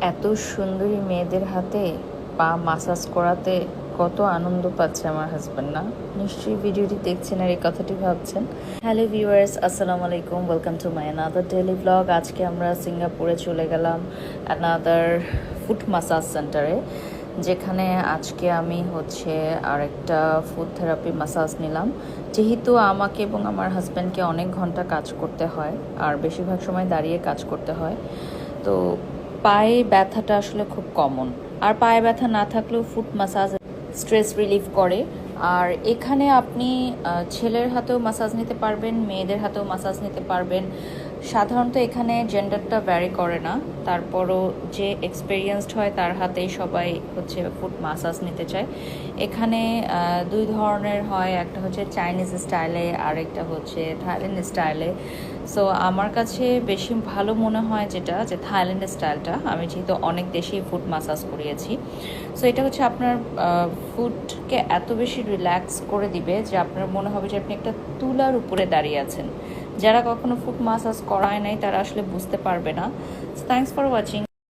এত সুন্দরী মেয়েদের হাতে পা মাসাজ করাতে কত আনন্দ পাচ্ছে আমার হাজব্যান্ড না? নিশ্চয়ই ভিডিওটি দেখছেন আর এই কথাটি ভাবছেন। হ্যালো ভিউয়ার্স, আসসালামু আলাইকুম, welcome to my another daily blog. আজকে আমরা সিঙ্গাপুরে চলে গেলাম অ্যানাদার ফুট মাসাজ সেন্টারে, যেখানে আজকে আমি আরেকটা ফুড থেরাপি মাসাজ নিলাম। যেহেতু আমাকে এবং আমার হাজব্যান্ডকে অনেক ঘন্টা কাজ করতে হয় আর বেশিরভাগ সময় দাঁড়িয়ে কাজ করতে হয়, তো পায়ে ব্যথাটা আসলে খুব কমন। আর পায়ে ব্যথা না থাকলেও ফুট মাসাজ স্ট্রেস রিলিফ করে। আর এখানে আপনি ছেলের হাতেও মাসাজ নিতে পারবেন, মেয়েদের হাতেও মাসাজ নিতে পারবেন। সাধারণত এখানে জেন্ডারটা ভ্যারি করে না, তারপরও যে এক্সপেরিয়েন্সড হয় তার হাতেই সবাই ফুট মাসাজ নিতে চায়। এখানে দুই ধরনের হয়, একটা হচ্ছে চাইনিজ স্টাইলে আর একটা হচ্ছে থাইল্যান্ড স্টাইলে। সো আমার কাছে বেশি ভালো মনে হয় যে থাইল্যান্ড স্টাইলটা। আমি যেহেতু অনেক দেশেই ফুট মাসাজ করিয়েছি, সো এটা হচ্ছে আপনার ফুটকে এত বেশি রিল্যাক্স করে দিবে যে আপনার মনে হবে যে আপনি একটা তুলার উপরে দাঁড়িয়ে আছেন। যারা কখনো ফুট মাসাজ করায় নাই তারা আসলে বুঝতে পারবে না। Thanks for watching.